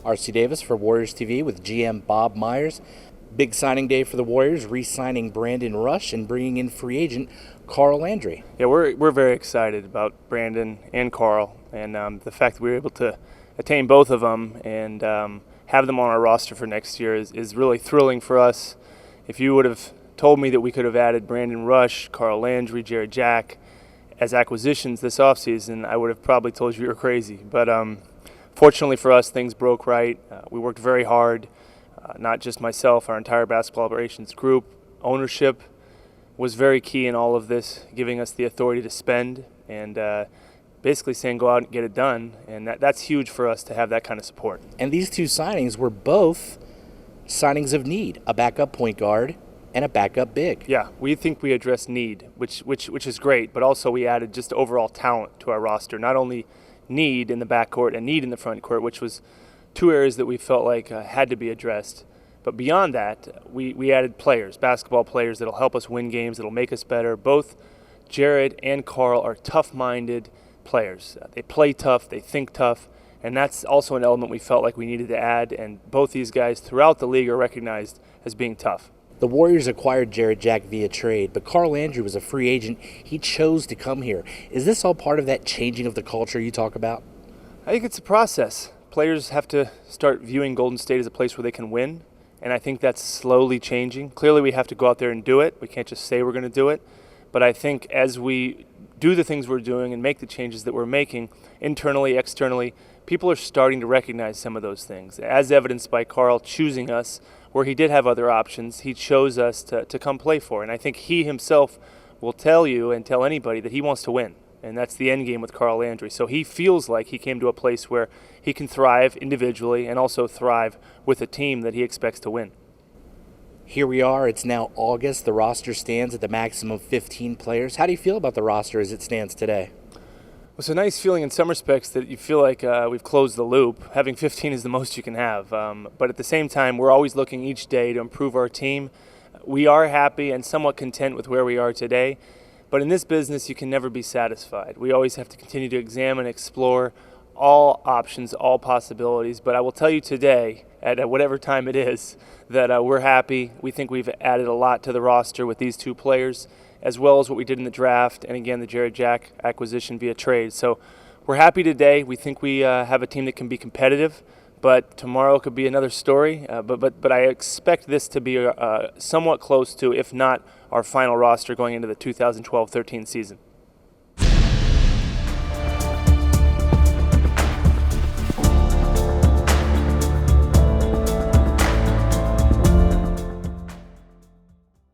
R.C. Davis for Warriors TV with GM Bob Myers. Big signing day for the Warriors, re-signing Brandon Rush and bringing in free agent Carl Landry. Yeah, we're very excited about Brandon and Carl, and the fact that we were able to attain both of them and have them on our roster for next year is really thrilling for us. If you would have told me that we could have added Brandon Rush, Carl Landry, Jared Jack as acquisitions this offseason, I would have probably told you were crazy. But fortunately for us, things broke right. We worked very hard, not just myself, our entire basketball operations group. Ownership was very key in all of this, giving us the authority to spend and basically saying go out and get it done. And that's huge for us to have that kind of support. And these two signings were both signings of need, a backup point guard and a backup big. Yeah, we think we addressed need, which is great, but also we added just overall talent to our roster. Not only need in the backcourt and need in the front court, which was two areas that we felt like had to be addressed. But beyond that, we added players, basketball players that'll help us win games, that'll make us better. Both Jared and Carl are tough-minded players. They play tough, they think tough, and that's also an element we felt like we needed to add, and both these guys throughout the league are recognized as being tough. The Warriors acquired Jared Jack via trade, but Carl Landry was a free agent. He chose to come here. Is this all part of that changing of the culture you talk about? I think it's a process. Players have to start viewing Golden State as a place where they can win, and I think that's slowly changing. Clearly, we have to go out there and do it. We can't just say we're going to do it. But I think as we do the things we're doing and make the changes that we're making, internally, externally, people are starting to recognize some of those things, as evidenced by Carl choosing us where he did have other options. He chose us to come play for. And I think he himself will tell you and tell anybody that he wants to win. And that's the end game with Carl Landry. So he feels like he came to a place where he can thrive individually and also thrive with a team that he expects to win. Here we are. It's now August. The roster stands at the maximum of 15 players. How do you feel about the roster as it stands today? It's a nice feeling in some respects that you feel like we've closed the loop. Having 15 is the most you can have. But at the same time, we're always looking each day to improve our team. We are happy and somewhat content with where we are today. But in this business, you can never be satisfied. We always have to continue to examine, explore all options, all possibilities. But I will tell you today, at whatever time it is, that we're happy. We think we've added a lot to the roster with these two players, as well as what we did in the draft, and again, the Jared Jack acquisition via trade. So we're happy today. We think we have a team that can be competitive, but tomorrow could be another story. But I expect this to be somewhat close to, if not our final roster going into the 2012-13 season.